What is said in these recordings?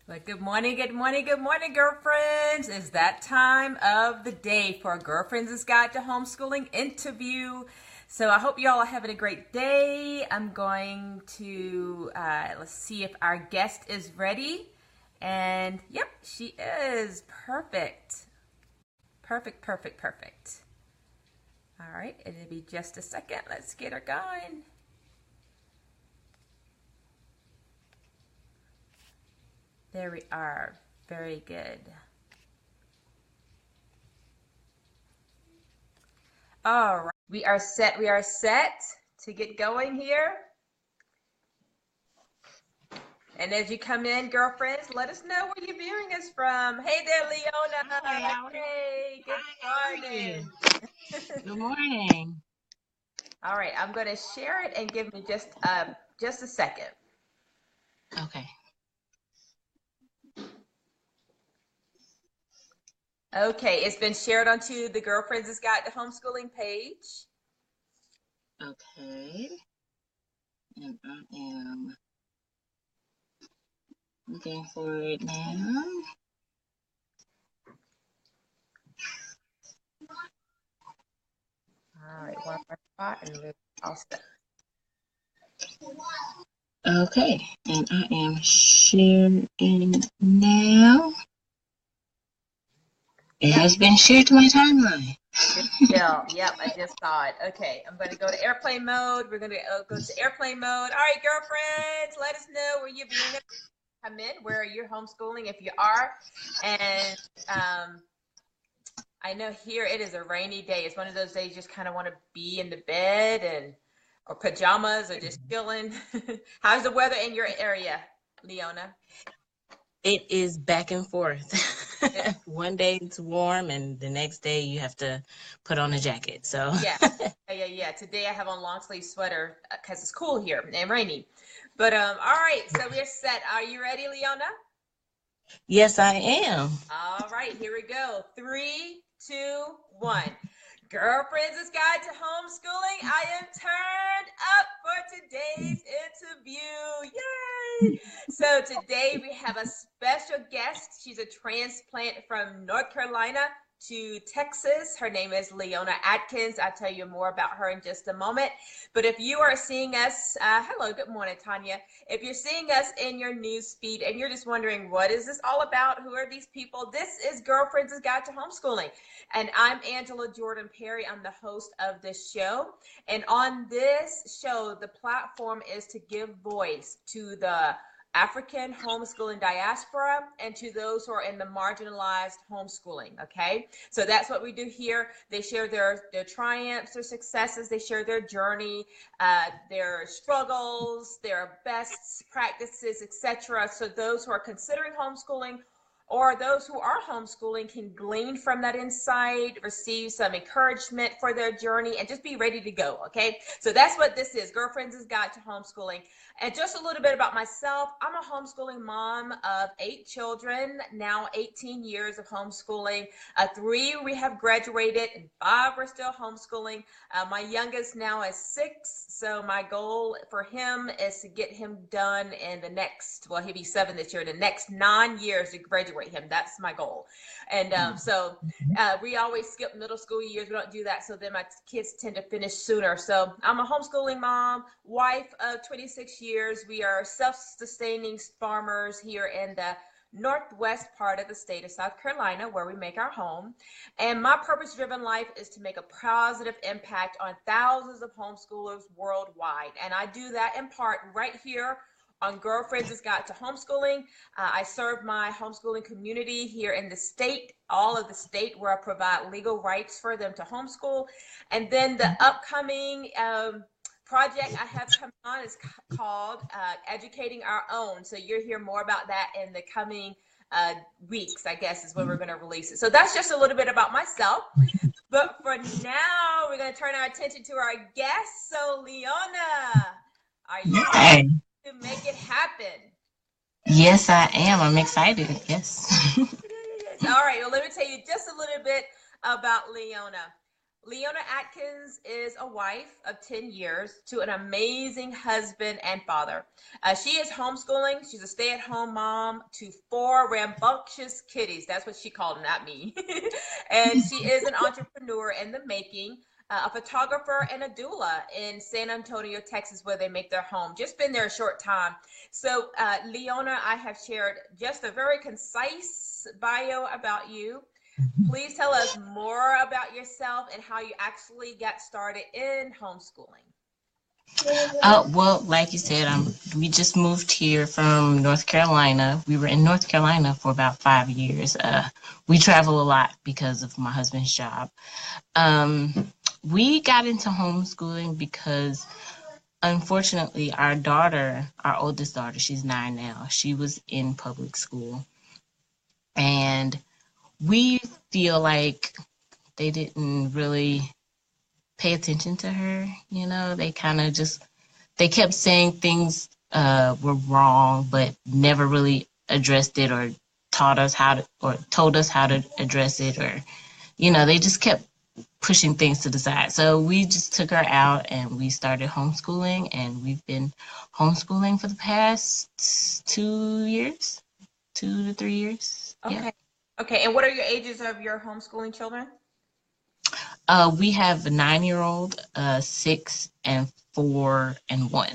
Well, good morning, good morning, good morning, girlfriends. It's that time of the day for Girlfriends' Guide to Homeschooling interview. So I hope you all are having a great day. I'm going to, let's see if our guest is ready. And yep, she is. Perfect. Perfect, perfect, perfect. All right, it'll be just a second. Let's get her going. There we are. Very good. All right. We are set. We are set to get going here. And as you come in, girlfriends, let us know where you're viewing us from. Hey there, Hi, Leona. how are you? Hey, Hi, how are you? good morning. Good morning. All right, I'm going to share it and give me just a second. Okay. Okay, it's been shared onto the Girlfriends' Guide to Homeschooling page. Okay. And I am looking for it now. All right, one more spot and we're all set. Okay. And I am sharing now. It has been shared to my timeline. Yeah, yep, I just saw it. Okay, I'm going to go to airplane mode. We're going to go to airplane mode. All right, girlfriends, let us know where you're viewing us. Come in, where you're homeschooling if you are. And I know here it is a rainy day. It's one of those days you just kind of want to be in the bed and or pajamas or just chilling. How's the weather in your area, Leona? It is back and forth. One day it's warm, and the next day you have to put on a jacket. So, Yeah, yeah. Today I have on long sleeve sweater because it's cool here and rainy. But all right, so we're set. Are you ready, Leona? yes, I am. All right, here we go. Three, two, one. Girlfriends' Guide to Homeschooling. I am turned up for today's interview. Yay! So today we have a special guest. She's a transplant from North Carolina to Texas. Her name is Leona Adkins. I'll tell you more about her in just a moment. But if you are seeing us, hello, good morning, Tanya. If you're seeing us in your news feed and you're just wondering, what is this all about? Who are these people? This is Girlfriends' Guide to Homeschooling. And I'm Angela Jordan Perry. I'm the host of this show. And on this show, the platform is to give voice to the African homeschooling diaspora and to those who are in the marginalized homeschooling. Okay, so that's what we do here. They share their triumphs, their successes, they share their journey, their struggles, their best practices, etc. So those who are considering homeschooling or those who are homeschooling can glean from that insight, receive some encouragement for their journey, and just be ready to go. Okay, so that's what this is, Girlfriends' Guide to Homeschooling. And just a little bit about myself. I'm a homeschooling mom of 8 children, now 18 years of homeschooling. 3 we have graduated, and 5 we're still homeschooling. My youngest now is 6, so my goal for him is to get him done in the next, well, he'll be 7 this year, the next 9 years to graduate him. That's my goal. And we always skip middle school years. We don't do that, so then my kids tend to finish sooner. So I'm a homeschooling mom, wife of 26 years. We are self-sustaining farmers here in the northwest part of the state of South Carolina, where we make our home. And my purpose-driven life is to make a positive impact on thousands of homeschoolers worldwide. And I do that in part right here on Girlfriends' Guide to Homeschooling. I serve my homeschooling community here in the state, all of the state, where I provide legal rights for them to homeschool. And then the upcoming project I have coming on is called Educating Our Own. So you'll hear more about that in the coming weeks, I guess, is when we're going to release it. So that's just a little bit about myself. But for now, we're going to turn our attention to our guest. So, Leona, are you Hi. ready to make it happen? Yes, I am. I'm excited. Yes. All right. Well, let me tell you just a little bit about Leona. Leona Adkins is a wife of 10 years to an amazing husband and father. She is homeschooling. She's a stay-at-home mom to 4 rambunctious kiddies. That's what she called them, not me. And she is an entrepreneur in the making, a photographer and a doula in San Antonio, Texas, where they make their home. Just been there a short time. So, Leona, I have shared just a very concise bio about you. Please tell us more about yourself and how you actually got started in homeschooling. Well, like you said, we just moved here from North Carolina. We were in North Carolina for about 5 years. We travel a lot because of my husband's job. We got into homeschooling because, unfortunately, our oldest daughter, she's 9 now, she was in public school. And we feel like they didn't really pay attention to her. They kind of just they kept saying things were wrong, but never really addressed it or taught us how to or told us how to address it, or they just kept pushing things to the side. So we just took her out and we started homeschooling, and we've been homeschooling for the past 2 years, 2 to 3 years. Okay. Yeah. Okay. And what are your ages of your homeschooling children? We have a 9-year-old, 6 and 4 and 1.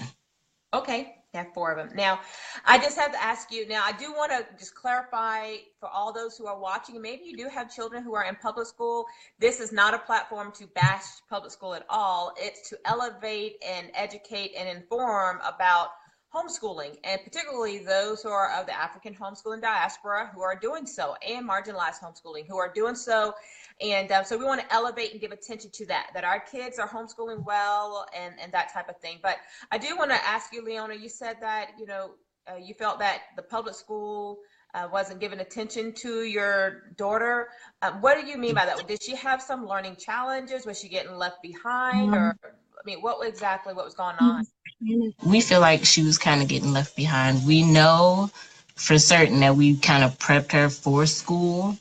Okay. You have 4 of them. Now, I just have to ask you. Now, I do want to just clarify for all those who are watching, maybe you do have children who are in public school. This is not a platform to bash public school at all. It's to elevate and educate and inform about homeschooling, and particularly those who are of the African homeschooling diaspora who are doing so, and marginalized homeschooling who are doing so. And so we want to elevate and give attention to that our kids are homeschooling well, and that type of thing. But I do want to ask you, Leona, you said that, you felt that the public school wasn't giving attention to your daughter. What do you mean by that? Did she have some learning challenges? Was she getting left behind? Or, I mean, what was going on? We feel like she was kind of getting left behind. We know for certain that we kind of prepped her for school.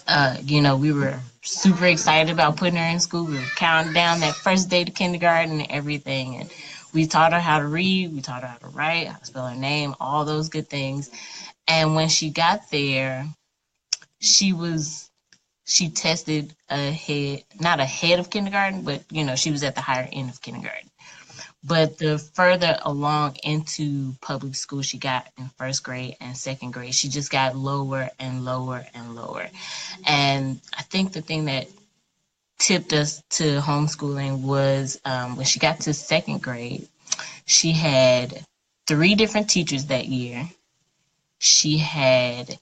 We were super excited about putting her in school. We were counting down that first day to kindergarten and everything. And we taught her how to read, we taught her how to write, how to spell her name, all those good things. And when she got there, she tested ahead, not ahead of kindergarten, but she was at the higher end of kindergarten. But the further along into public school she got in first grade and second grade, she just got lower and lower and lower. And I think the thing that tipped us to homeschooling was when she got to second grade, she had 3 different teachers that year. She had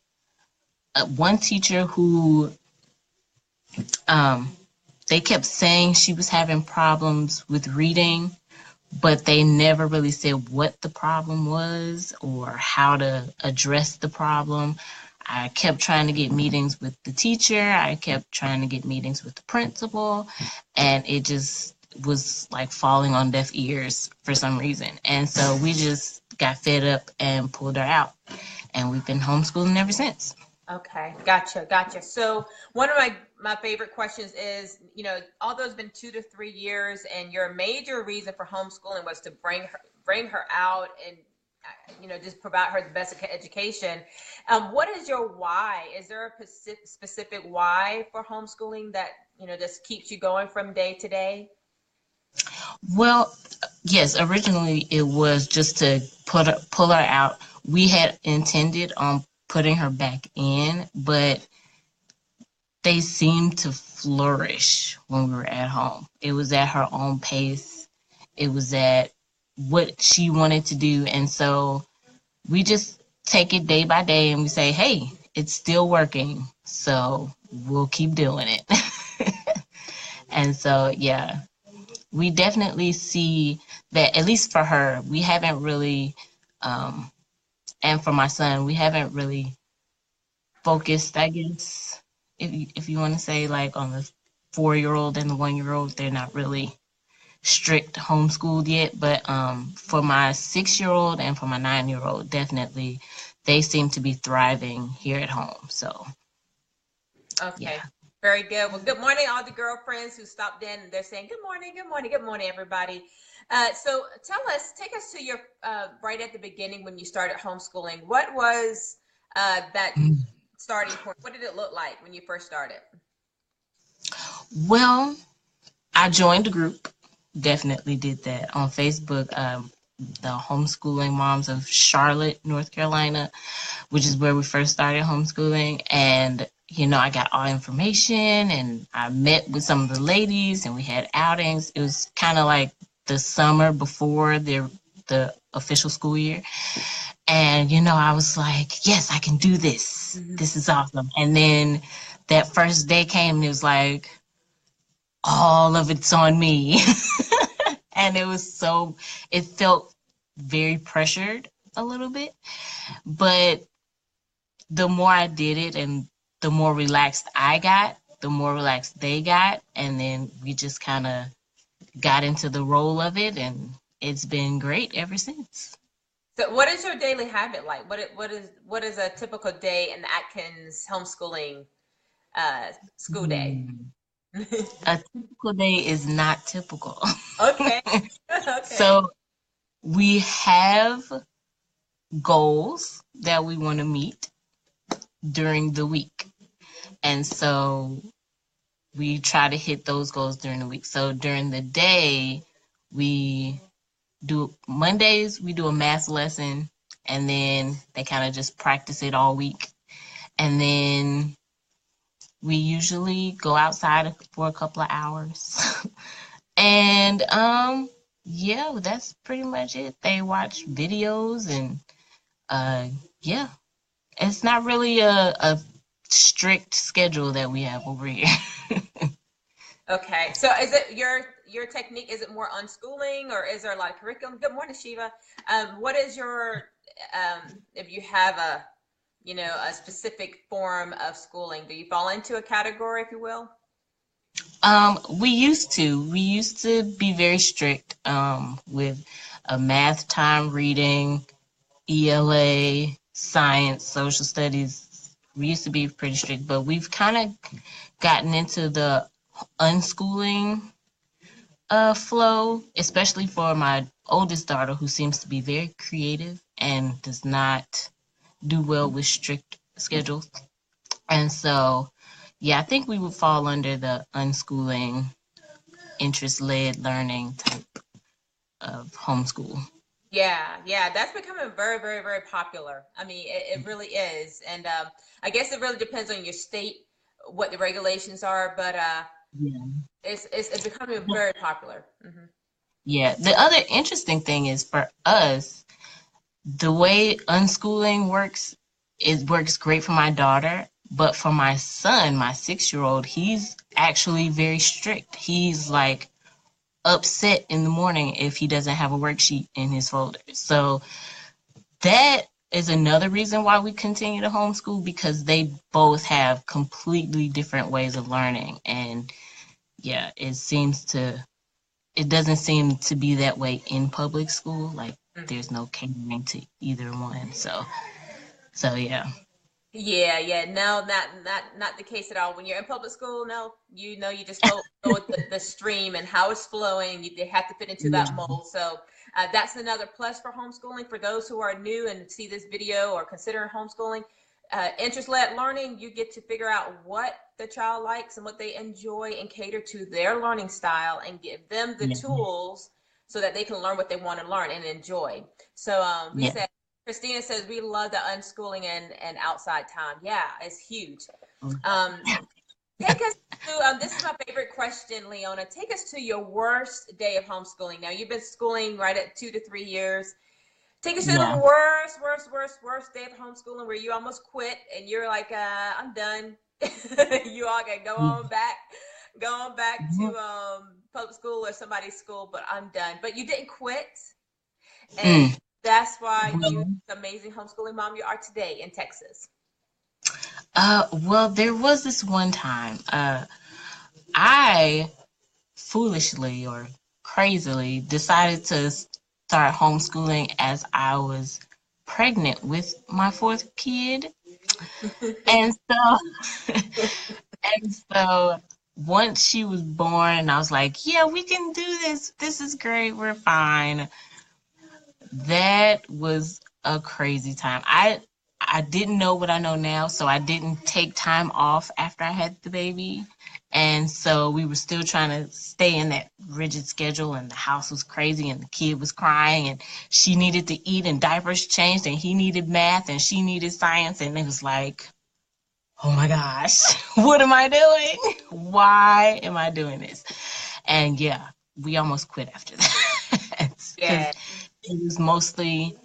one teacher who they kept saying she was having problems with reading, but they never really said what the problem was or how to address the problem. I kept trying to get meetings with the teacher. I kept trying to get meetings with the principal, and it just was like falling on deaf ears for some reason. And so we just got fed up and pulled her out, and we've been homeschooling ever since. Okay, gotcha. So one of my favorite questions is, although it's been 2 to 3 years, and your major reason for homeschooling was to bring her out and just provide her the best education. What is your why? Is there a specific why for homeschooling that just keeps you going from day to day? Well, yes, originally it was just to pull her out. We had intended on putting her back in, but they seemed to flourish when we were at home. It was at her own pace. It was at what she wanted to do. And so we just take it day by day and we say, hey, it's still working, so we'll keep doing it. And so, yeah, we definitely see that, at least for her, we haven't really, and for my son, we haven't really focused, I guess, if you want to say, like on the 4-year-old and the 1-year-old, they're not really strict homeschooled yet. But for my 6-year-old and for my 9-year-old, definitely, they seem to be thriving here at home. So, okay. yeah. Very good. Well, good morning, all the girlfriends who stopped in and they're saying, good morning, good morning, good morning, everybody. So take us to your, right at the beginning when you started homeschooling. What was that starting point? What did it look like when you first started? Well, I joined a group, definitely did that on Facebook, the Homeschooling Moms of Charlotte, North Carolina, which is where we first started homeschooling. And, I got all information and I met with some of the ladies and we had outings. It was kind of like the summer before the official school year. And, I was like, yes, I can do this. This is awesome. And then that first day came and it was like, all of it's on me. And it felt very pressured a little bit. But the more I did it and the more relaxed I got, the more relaxed they got. And then we just kind of got into the role of it. And it's been great ever since. So what is your daily habit like? What is a typical day in the Atkins homeschooling school day? A typical day is not typical. Okay. Okay. So we have goals that we want to meet during the week. And so we try to hit those goals during the week. So during the day, Mondays, we do a math lesson, and then they kind of just practice it all week. And then we usually go outside for a couple of hours. And yeah, that's pretty much it. They watch videos and yeah. It's not really a strict schedule that we have over here. Okay. So is it your technique, is it more unschooling or is there a lot of curriculum? Good morning, Shiva. What is your if you have a specific form of schooling, do you fall into a category, if you will? We used to. We used to be very strict with a math time, reading, ELA, science, social studies. We used to be pretty strict, but we've kind of gotten into the unschooling flow, especially for my oldest daughter, who seems to be very creative and does not do well with strict schedules. And so, yeah, I think we would fall under the unschooling, interest-led learning type of homeschool. Yeah, that's becoming very, very, very popular. I mean, it really is. And I guess it really depends on your state, what the regulations are, but Yeah. it's becoming very popular. Hmm. Yeah. The other interesting thing is for us, the way unschooling works, it works great for my daughter, but for my son, my 6-year-old, he's actually very strict. He's like upset in the morning if he doesn't have a worksheet in his folder. So that is another reason why we continue to homeschool, because they both have completely different ways of learning. And yeah, it doesn't seem to be that way in public school. Like there's no catering to either one. So yeah. Yeah. No, not the case at all. When you're in public school, no, you just go with the stream and how it's flowing. They have to fit into Yeah. that mold. So that's another plus for homeschooling. For those who are new and see this video or considering homeschooling, interest-led learning, you get to figure out what the child likes and what they enjoy and cater to their learning style and give them the Yeah. tools so that they can learn what they want to learn and enjoy. So we Yeah. said, Christina says we love the unschooling and outside time. Yeah, it's huge. Um, take us to this is my favorite question, Leona. Take us to your worst day of homeschooling. Now you've been schooling right at 2 to 3 years. Take us to the Yeah. worst day of homeschooling where you almost quit and you're like, I'm done. You all can go on back to public school or somebody's school, but I'm done. But you didn't quit, and Mm. that's why you, Well, the amazing homeschooling mom you are today in Texas. well, there was this one time I foolishly or crazily decided to start homeschooling as I was pregnant with my fourth kid. And so And so once she was born, I was like, yeah, we can do this. This is great. We're fine. That was a crazy time. I didn't know what I know now, so I didn't take time off after I had the baby. And so we were still trying to stay in that rigid schedule, and the house was crazy, and the kid was crying, and she needed to eat, and diapers changed, and he needed math, and she needed science. And it was like, oh my gosh, what am I doing? Why am I doing this? And yeah, we almost quit after that because Yeah. it was mostly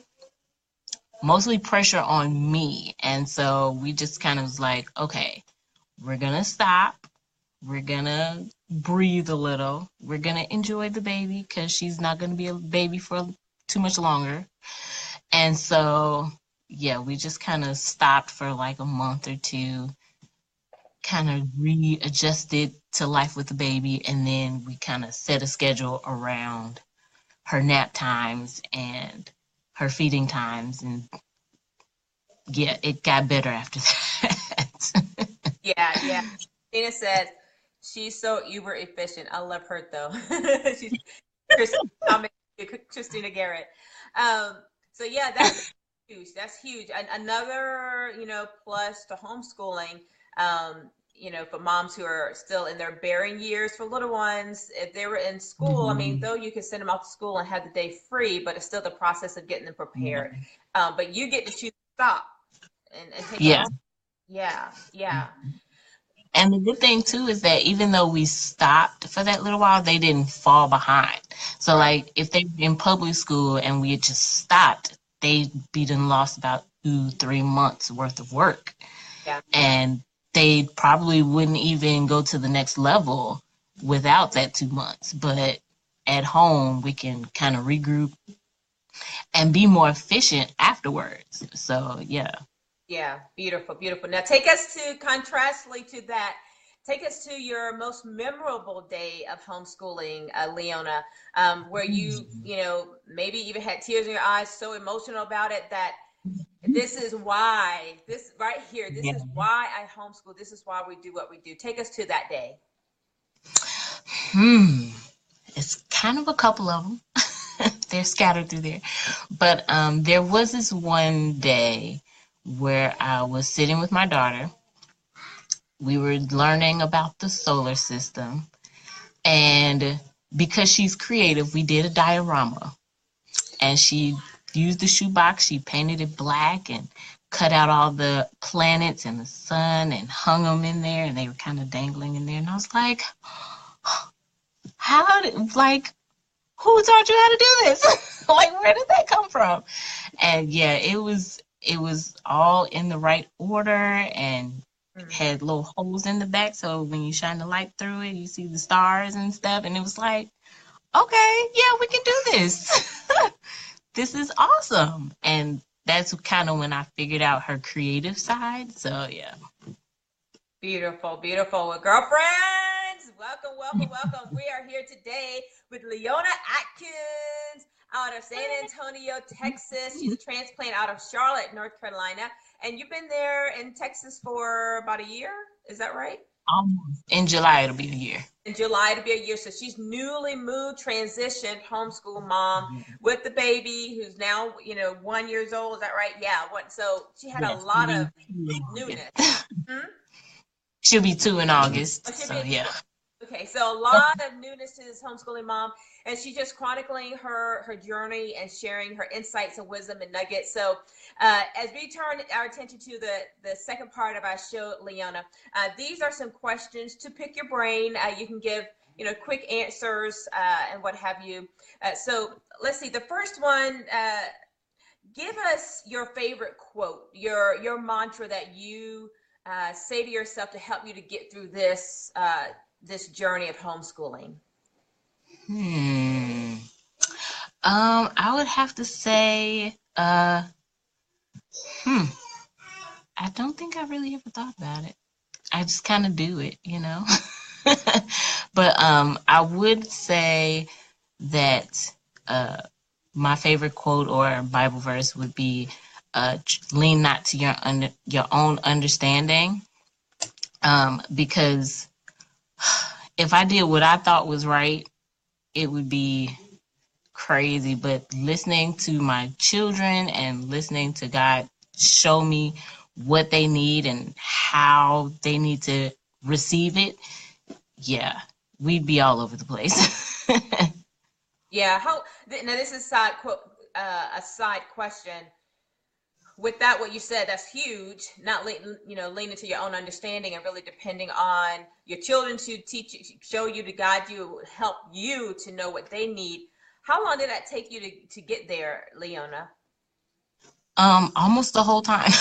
pressure on me. And so we just kind of was like, okay, we're gonna stop. We're gonna breathe a little. We're gonna enjoy the baby because she's not gonna be a baby for too much longer. And so yeah, we just kind of stopped for like a month or two, kind of readjusted to life with the baby, and then we kind of set a schedule around her nap times and her feeding times, and yeah, it got better after that. Yeah, yeah. Tina says she's so uber efficient. I love her though. She's Christina, Christina Garrett. Um, so yeah, that's huge. That's huge. Another, plus to homeschooling, for moms who are still in their bearing years for little ones, if they were in school, I mean, though you could send them off to school and have the day free, but it's still the process of getting them prepared. But you get to choose to stop and take it Yeah. off. Yeah, yeah. And the good thing too is that even though we stopped for that little while, they didn't fall behind. So Right. like if they were in public school and we had just stopped, they'd be done lost about 2-3 months worth of work. Yeah. And they probably wouldn't even go to the next level without that 2 months. But at home, we can kind of regroup and be more efficient afterwards. So yeah. Yeah, beautiful, beautiful. Now take us to contrastly to that. Take us to your most memorable day of homeschooling, Leona, where maybe even had tears in your eyes, so emotional about it that this is why, this right here, this Yeah. is why I homeschool. This is why we do what we do. Take us to that day. Hmm. It's kind of a couple of them. They're scattered through there. But there was this one day where I was sitting with my daughter. We were learning about the solar system. And because she's creative, we did a diorama. And she used the shoebox, she painted it black and cut out all the planets and the sun and hung them in there. And they were kind of dangling in there. And I was like, how did, like, who taught you how to do this? Like, where did that come from? And yeah, it was all in the right order and had little holes in the back, so when you shine the light through it, you see the stars and stuff. And it was like, okay, yeah, we can do this. This is awesome. And that's kind of when I figured out her creative side. So yeah. Beautiful, beautiful. Well, girlfriends, welcome, welcome, welcome. We are here today with Leona Adkins out of San Antonio, Texas. She's a transplant out of Charlotte, North Carolina. And you've been there in Texas for about a year. Is that right? Almost. In July, it'll be a year. In July to be a year. So she's newly moved, transitioned, homeschool mom with the baby who's now, 1 years old. Is that right? Yeah. So she had a Yes, lot of newness. Hmm? she'll be 2 in Oh, August. she'll So be yeah. okay. So a lot of newness to this homeschooling mom, and she's just chronicling her journey and sharing her insights and wisdom and nuggets. So as we turn our attention to the second part of our show, Leona, these are some questions to pick your brain. You can give quick answers and what have you. So let's see. The first one. Give us your favorite quote, your mantra that you say to yourself to help you to get through this journey of homeschooling. Hmm. I would have to say, hmm. I don't think I really ever thought about it. I just kind of do it. But I would say that my favorite quote or Bible verse would be lean not to your own understanding, because if I did what I thought was right, it would be crazy. But listening to my children and listening to God show me what they need and how they need to receive it, yeah, we'd be all over the place. Yeah. Now this is a side question. With that, what you said, that's huge. Not leaning to your own understanding and really depending on your children to teach you, show you, to guide you, help you to know what they need. How long did that take you to get there, Leona? Almost the whole time.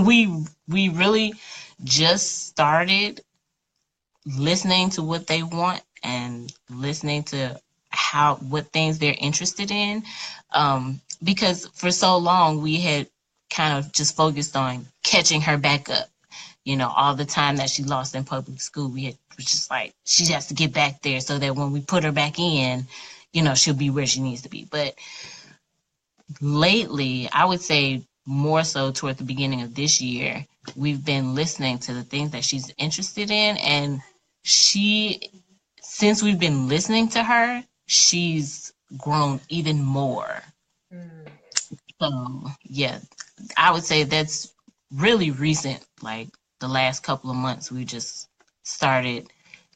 We really just started listening to what they want and listening to how what things they're interested in. Because for so long we had kind of just focused on catching her back up. You know, all the time that she lost in public school, was just like, she has to get back there so that when we put her back in, you know, she'll be where she needs to be. But lately, I would say more so toward the beginning of this year, we've been listening to the things that she's interested in. And she, since we've been listening to her, she's grown even more. Mm. So, yeah, I would say that's really recent. Like the last couple of months, we just started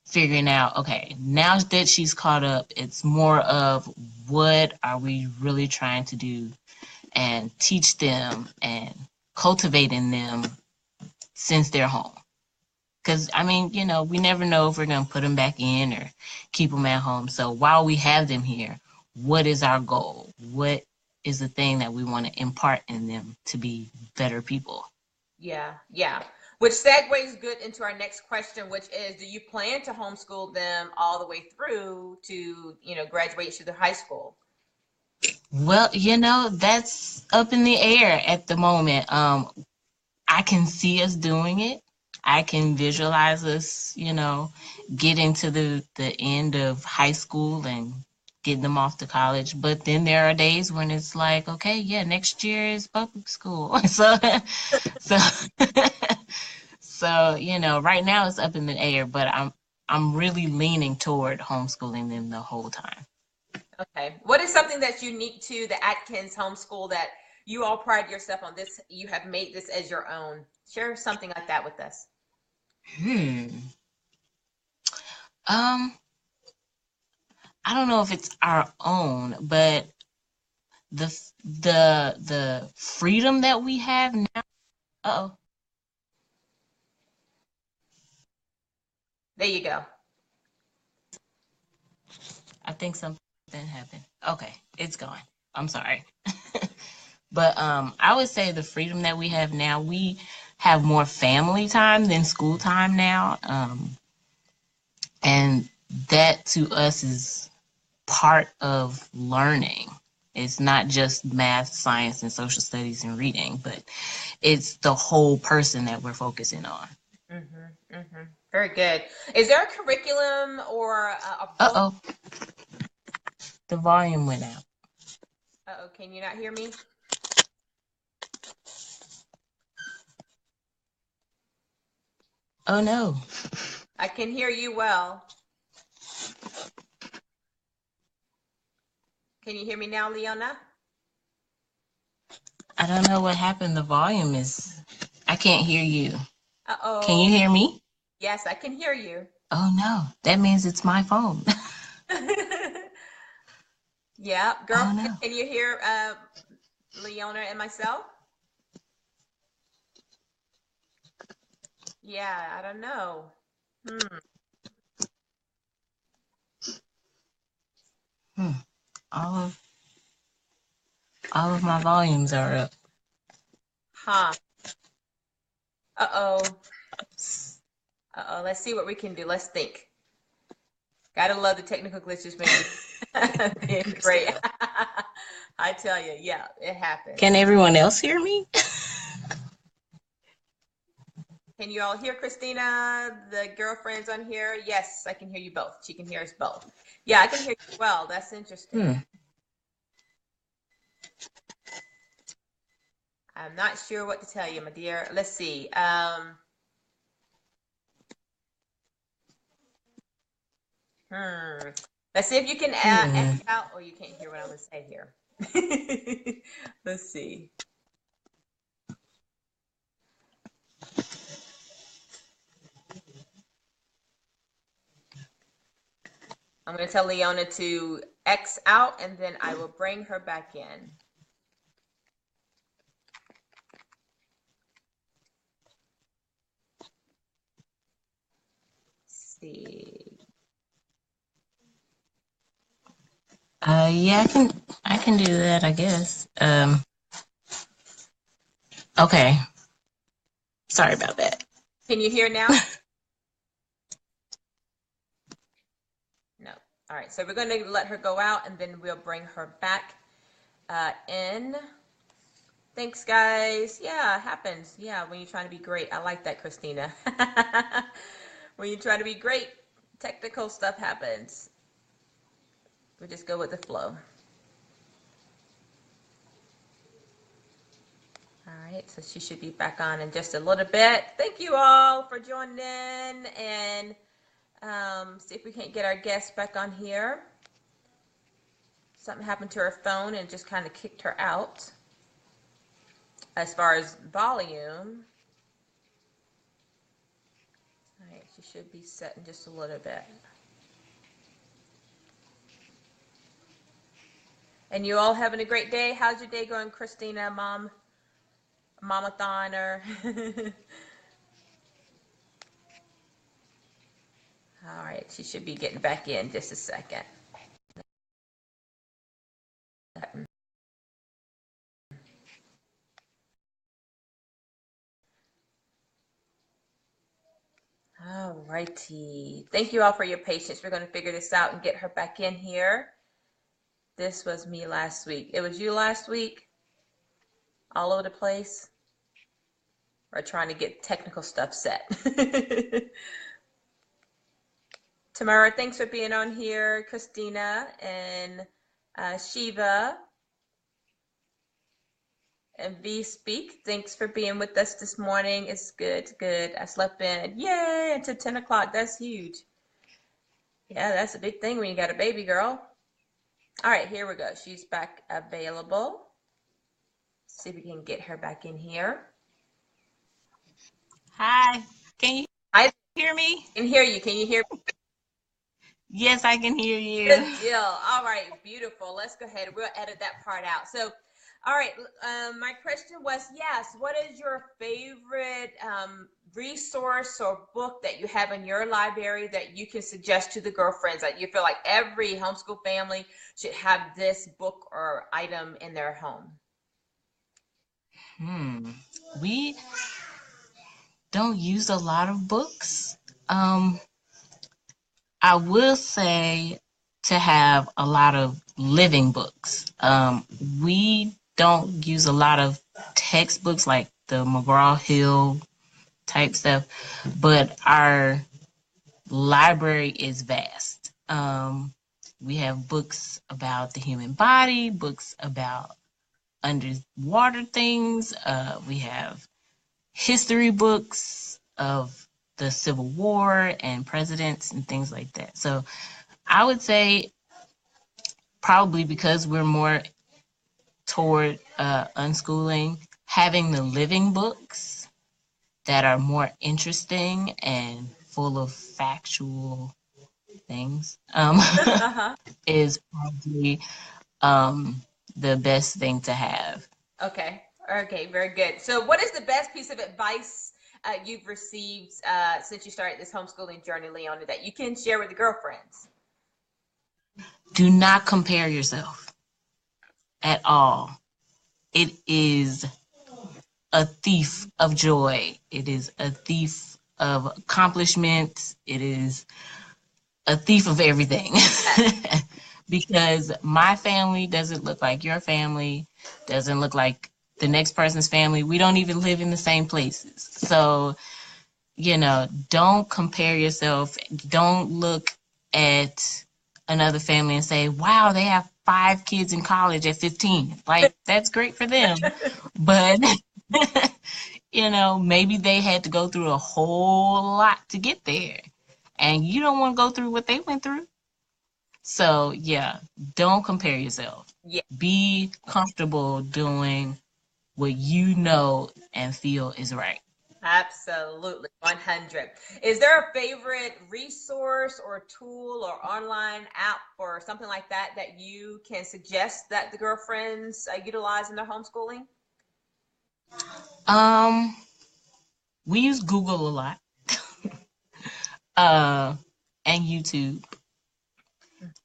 figuring out, okay, now that she's caught up, it's more of what are we really trying to do and teach them and cultivating them since they're home. Because, I mean, you know, we never know if we're going to put them back in or keep them at home. So while we have them here, what is our goal? What is the thing that we want to impart in them to be better people? Yeah, yeah. Which segues good into our next question, which is, do you plan to homeschool them all the way through to, graduate to the high school? Well, you know, that's up in the air at the moment. I can see us doing it. I can visualize us, you know, getting to the end of high school and getting them off to college. But then there are days when it's like, okay, yeah, next year is public school. So so, you know, right now it's up in the air, but I'm really leaning toward homeschooling them the whole time. Okay. What is something that's unique to the Atkins homeschool that you all pride yourself on this? You have made this as your own. Share something like that with us. Hmm. Um, I don't know if it's our own, but the freedom that we have now. Oh, There you go. I think something happened. Okay, it's gone. I'm sorry. But I would say the freedom that we have now, we have more family time than school time now. And that to us is part of learning. It's not just math, science, and social studies and reading, but it's the whole person that we're focusing on. Mm-hmm, mm-hmm. Very good. Is there a curriculum or a book? Uh-oh, the volume went out. Uh-oh, can you not hear me? Oh no. I can hear you well. Can you hear me now, Leona? I don't know what happened. The volume is, I can't hear you. Can you Uh-oh. hear me? Yes, I can hear you. Oh no, that means it's my phone. Yeah, Oh girl, no. can you hear Leona and myself? Yeah, I don't know. Hmm. Hmm. All of all of my volumes are up. Huh. Uh-oh. Uh-oh. Let's see what we can do. Let's think. Gotta love the technical glitches being great. I tell you, yeah, it Can happens. everyone else hear me? Can you all hear Christina, the girlfriends on here? Yes, I can hear you both. She can hear us both. Yeah, I can hear you well. That's interesting. Hmm. I'm not sure what to tell you, my dear. Let's see. Let's see if you can X out. Oh, you can't hear what I'm going to say here. Let's see. I'm going to tell Leona to X out, and then I will bring her back in. Let's see. Yeah, I can do that, I guess. Okay. Sorry about that. Can you hear now? No. All right, so we're going to let her go out, and then we'll bring her back in. Thanks, guys. Yeah, it happens. Yeah, when you're trying to be great. I like that, Christina. When you try to be great, technical stuff happens. We just go with the flow. All right, so she should be back on in just a little bit. Thank you all for joining in, and see if we can't get our guest back on here. Something happened to her phone and just kind of kicked her out. As far as volume, all right, she should be set in just a little bit. And you all having a great day? How's your day going, Christina, Mamathon, or? All right, she should be getting back in just a second. All righty. Thank you all for your patience. We're going to figure this out and get her back in here. This was me last week. It was you last week? All over the place? Or trying to get technical stuff set? Tamara, thanks for being on here. Christina and Shiva. And V Speak, thanks for being with us this morning. It's good, good. I slept in, yay, until 10 o'clock. That's huge. Yeah, that's a big thing when you got a baby girl. All right, here we go. She's back available. See if we can get her back in here. Hi. Can you hear me? I can hear you. Can you hear me? Yes, I can hear you. Good deal. All right, beautiful. Let's go ahead. We'll edit that part out. So, all right, my question was, yes, what is your favorite resource or book that you have in your library that you can suggest to the girlfriends that you feel like every homeschool family should have this book or item in their home? We don't use a lot of books. I will say to have a lot of living books. We don't use a lot of textbooks like the McGraw-Hill type stuff, but our library is vast. We have books about the human body, books about underwater things. We have history books of the Civil War and presidents and things like that. So I would say probably because we're more toward unschooling, having the living books that are more interesting and full of factual things is probably the best thing to have. Okay. Okay, very good. So what is the best piece of advice you've received since you started this homeschooling journey, Leona, that you can share with the girlfriends? Do not compare yourself at all. It is a thief of joy. It is a thief of accomplishments. It is a thief of everything. Because my family doesn't look like your family, doesn't look like the next person's family. We don't even live in the same places. So, don't compare yourself. Don't look at another family and say, wow, they have 5 kids in college at 15. Like, that's great for them. But, maybe they had to go through a whole lot to get there. And you don't want to go through what they went through. So yeah, don't compare yourself. Yeah, Be comfortable doing what you know and feel is right. absolutely. 100. Is there a favorite resource or tool or online app or something like that that you can suggest that the girlfriends utilize in their homeschooling? Um, we use Google a lot, uh, and YouTube.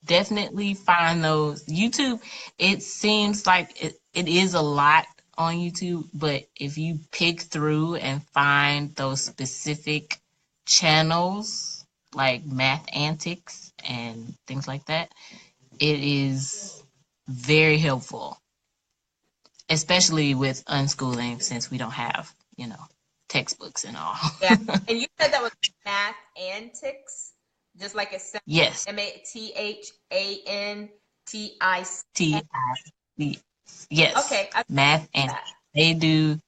Definitely find those. YouTube, it seems like it is a lot on YouTube, but if you pick through and find those specific channels like math antics and things like that, it is very helpful, especially with unschooling since we don't have, textbooks and all. Yeah. And you said that was math antics, just like it's Yes, MATHANTIC. TIC. Yes, Okay, I math and that. they do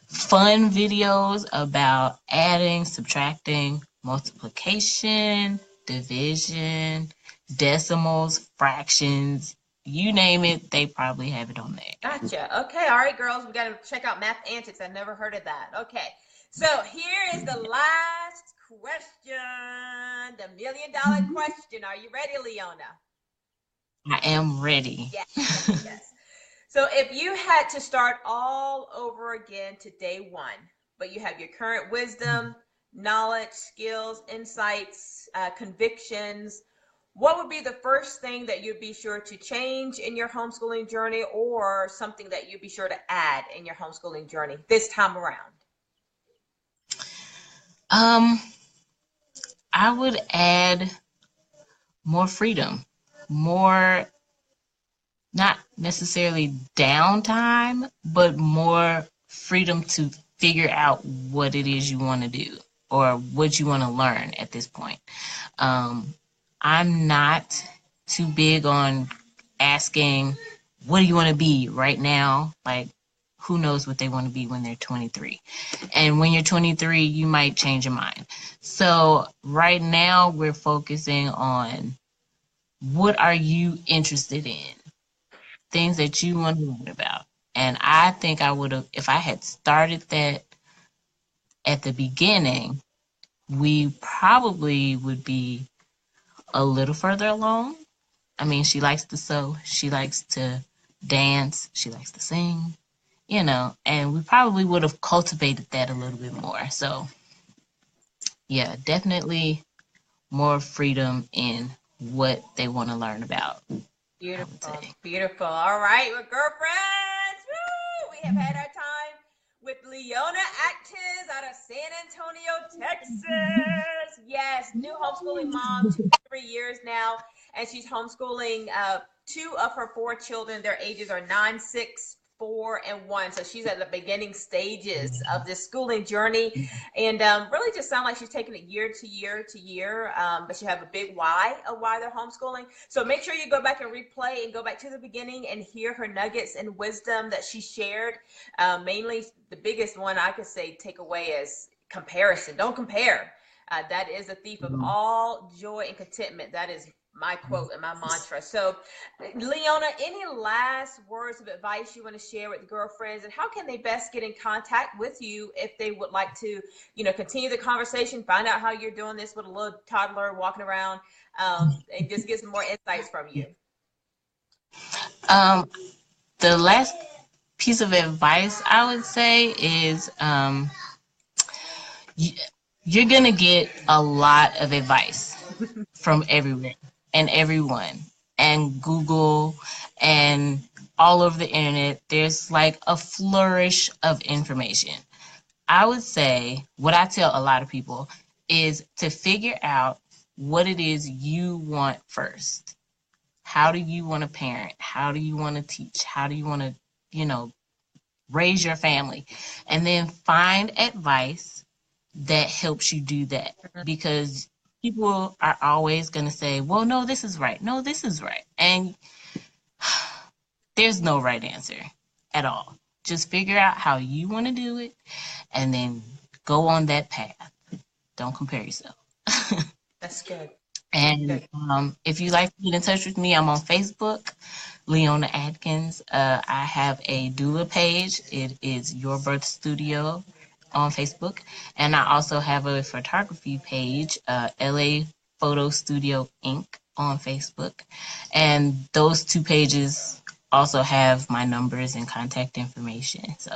fun videos about adding, subtracting, multiplication, division, decimals, fractions, you name it, they probably have it on there. Gotcha. Okay. All right, girls, we got to check out math antics. I never heard of that. Okay. So here is the last question, the $1,000,000 question. Are you ready, Leona? I am ready. Yes, yes, yes. So if you had to start all over again to day one, but you have your current wisdom, knowledge, skills, insights, convictions, what would be the first thing that you'd be sure to change in your homeschooling journey or something that you'd be sure to add in your homeschooling journey this time around? Um, I would add more freedom, more not necessarily downtime, but more freedom to figure out what it is you want to do or what you want to learn at this point. Um, I'm not too big on asking, what do you want to be right now? Like, who knows what they want to be when they're 23? And when you're 23, you might change your mind. So, right now, we're focusing on what are you interested in? Things that you want to learn about. And I think I would have, if I had started that at the beginning, we probably would be a little further along. I mean, she likes to sew, she likes to dance, she likes to sing, and we probably would have cultivated that a little bit more. So, yeah, definitely more freedom in what they want to learn about, I would Beautiful, say. beautiful. All right, well, girlfriends, woo, we have had our time with Leona Adkins out of San Antonio, Texas. Yes, new homeschooling mom, 2 to 3 years now, and she's homeschooling two of her four children. Their ages are 9, 6, 4, and 1. So she's at the beginning stages of this schooling journey, and really just sound like she's taking it year to year to year. But she have a big why of why they're homeschooling. So make sure you go back and replay and go back to the beginning and hear her nuggets and wisdom that she shared. Mainly, the biggest one I could say take away is comparison. Don't compare. That is a thief of all joy and contentment. That is my quote and my mantra. So, Leona, any last words of advice you want to share with the girlfriends, and how can they best get in contact with you if they would like to, continue the conversation, find out how you're doing this with a little toddler walking around, and just get some more insights from you? Um, the last piece of advice I would say is you're going to get a lot of advice from everywhere and everyone and Google and all over the internet. There's like a flourish of information. I would say what I tell a lot of people is to figure out what it is you want first. How do you want to parent? How do you want to teach? How do you want to, you know, raise your family? And then find advice that helps you do that, because people are always going to say, well, no, this is right. No, this is right. And there's no right answer at all. Just figure out how you want to do it and then go on that path. Don't compare yourself. That's good. And Good. if you'd like to get in touch with me, I'm on Facebook, Leona Adkins. I have a doula page. It is Your Birth Studio on Facebook. And I also have a photography page, LA Photo Studio Inc. on Facebook. And those two pages also have my numbers and contact information. So,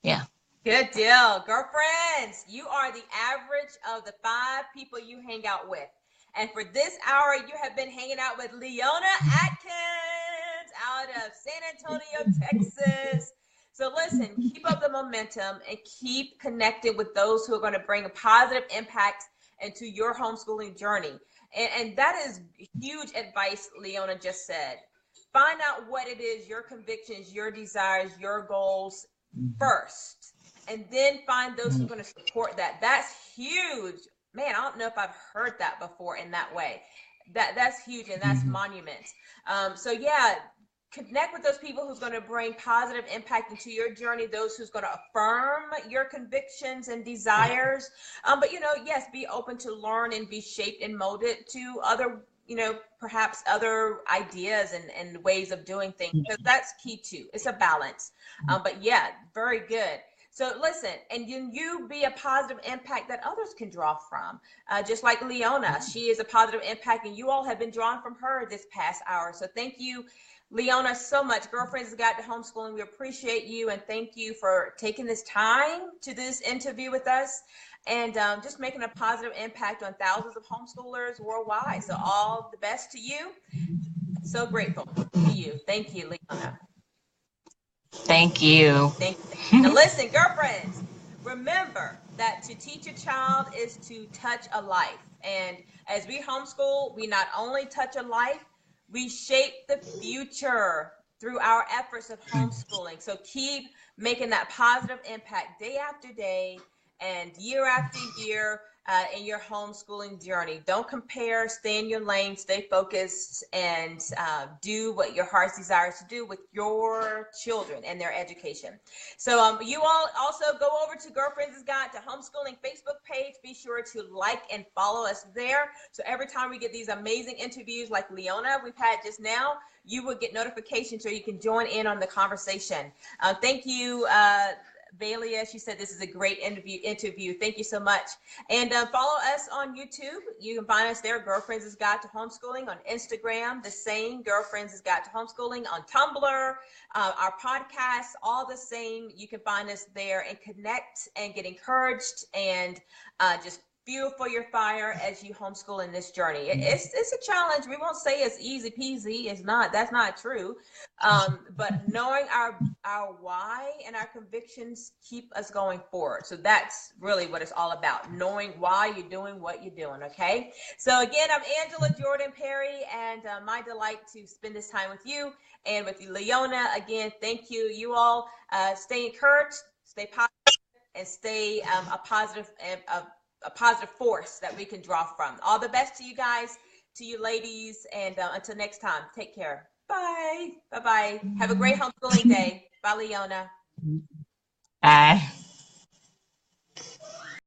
yeah. Good deal. Girlfriends, you are the average of the 5 people you hang out with. And for this hour, you have been hanging out with Leona Adkins out of San Antonio, Texas. So listen, keep up the momentum and keep connected with those who are going to bring a positive impact into your homeschooling journey. And that is huge advice Leona just said. Find out what it is, your convictions, your desires, your goals first, and then find those who are going to support that. That's huge. Man, I don't know if I've heard that before in that way. That's huge, and that's monument. So yeah, connect with those people who's going to bring positive impact into your journey, those who's going to affirm your convictions and desires. But yes, be open to learn and be shaped and molded to other, perhaps other ideas and ways of doing things, because that's key too. It's a balance. But yeah, very good. So listen, and you be a positive impact that others can draw from. Just like Leona, she is a positive impact, and you all have been drawn from her this past hour. So thank you, Leona, so much. Girlfriends Guide to Homeschooling, we appreciate you, and thank you for taking this time to this interview with us, and just making a positive impact on thousands of homeschoolers worldwide. So all the best to you. So grateful to you. Thank you, Leona. Thank you. Thank you. Now listen, girlfriends, remember that to teach a child is to touch a life. And as we homeschool, we not only touch a life, we shape the future through our efforts of homeschooling. So keep making that positive impact day after day and year after year in your homeschooling journey. Don't compare, stay in your lane, stay focused, and do what your heart desires to do with your children and their education. So you all also go over to Girlfriends Guide to Homeschooling Facebook page. Be sure to like and follow us there. So every time we get these amazing interviews like Leona we've had just now, you will get notifications so you can join in on the conversation. Thank you, Bailey. She said this is a great interview. Thank you so much. And follow us on YouTube. You can find us there, Girlfriends Guide to Homeschooling. On Instagram, the same, Girlfriends Guide to Homeschooling. On Tumblr, our podcasts, all the same. You can find us there and connect and get encouraged and just fuel for your fire as you homeschool in this journey. It's a challenge. We won't say it's easy peasy. It's not. That's not true. But knowing our why and our convictions keep us going forward. So that's really what it's all about, knowing why you're doing what you're doing. Okay. So again, I'm Angela Jordan Perry, and my delight to spend this time with you and with you, Leona. Again, thank you. You all stay encouraged, stay positive, and stay a positive force that we can draw from. All the best to you guys, to you ladies, and until next time, take care. Bye. Bye-bye. Have a great homeschooling day. Bye, Leona. Bye.